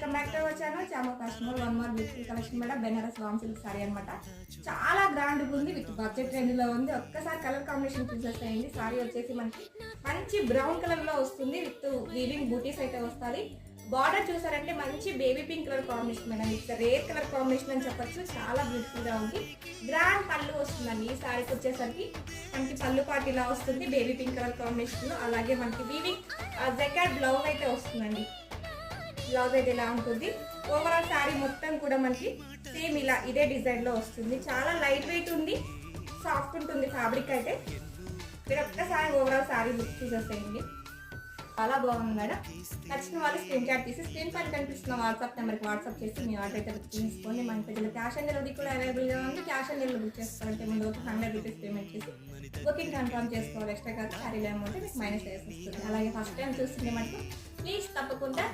Welcome back to our channel చామో fashion one more beautiful collection madam Banaras రామ్ silk sari అనమాట. చాలా గ్రాండ్గా ఉంది, విత్ బడ్జెట్ రేంజ్లో ఉంది. ఒక్కసారి కలర్ కాంబినేషన్ చూసేసేయండి. సారీ వచ్చేసి మనకి మంచి బ్రౌన్ కలర్లో వస్తుంది, విత్ వీవింగ్ బూటీస్ అయితే వస్తుంది. బార్డర్ చూసారంటే మంచి baby pink colour combination madam, it's rare colour combination అని చెప్పొచ్చు. చాలా బ్యూటిఫుల్గా ఉంది. గ్రాండ్ పళ్ళు వస్తుందండి ఈ సారీకి వచ్చేసరికి. మనకి పళ్ళు పాటు ఇలా వస్తుంది బేబీ పింక్ కలర్ కాంబినేషన్లో. అలాగే మనకి వీవింగ్ జెకార్డ్ బ్లౌజ్ అయితే వస్తుందండి. బ్లౌజ్ అయితే ఇలా ఉంటుంది. ఓవరాల్ శారీ మొత్తం కూడా మనకి సేమ్ ఇలా ఇదే డిజైన్లో వస్తుంది. చాలా లైట్ వెయిట్ ఉంది, సాఫ్ట్ ఉంటుంది ఫ్యాబ్రిక్ అయితే. మీరు ఒక్కసారి ఓవరాల్ శారీ లుక్ చూసేసేయండి. చాలా బాగుంది మేడం. నచ్చిన వాళ్ళు స్క్రీన్ షాట్ తీసి స్క్రీన్ పైన కనిపిస్తున్న వాట్సాప్ నెంబర్కి వాట్సాప్ చేసి మీ ఆర్డర్ అయితే బుక్ చేసుకోండి. మన ప్రజలు క్యాష్ ఆన్ డెలివరీ కూడా అవైలబుల్గా ఉంది. క్యాష్ ఆన్ డెలివరీ బుక్ చేసుకోవాలంటే ముందు ఒక 100 రూపీస్ పేమెంట్ చేసి బుకింగ్ కన్ఫర్మ్ చేసుకోవాలి. ఎక్స్ట్రా కాదు శారీలో అమౌంట్ మీకు మైనస్ చేసి వస్తుంది. అలాగే ఫస్ట్ టైం చూస్తుంటే మనకు ప్లీజ్ తప్పకుండా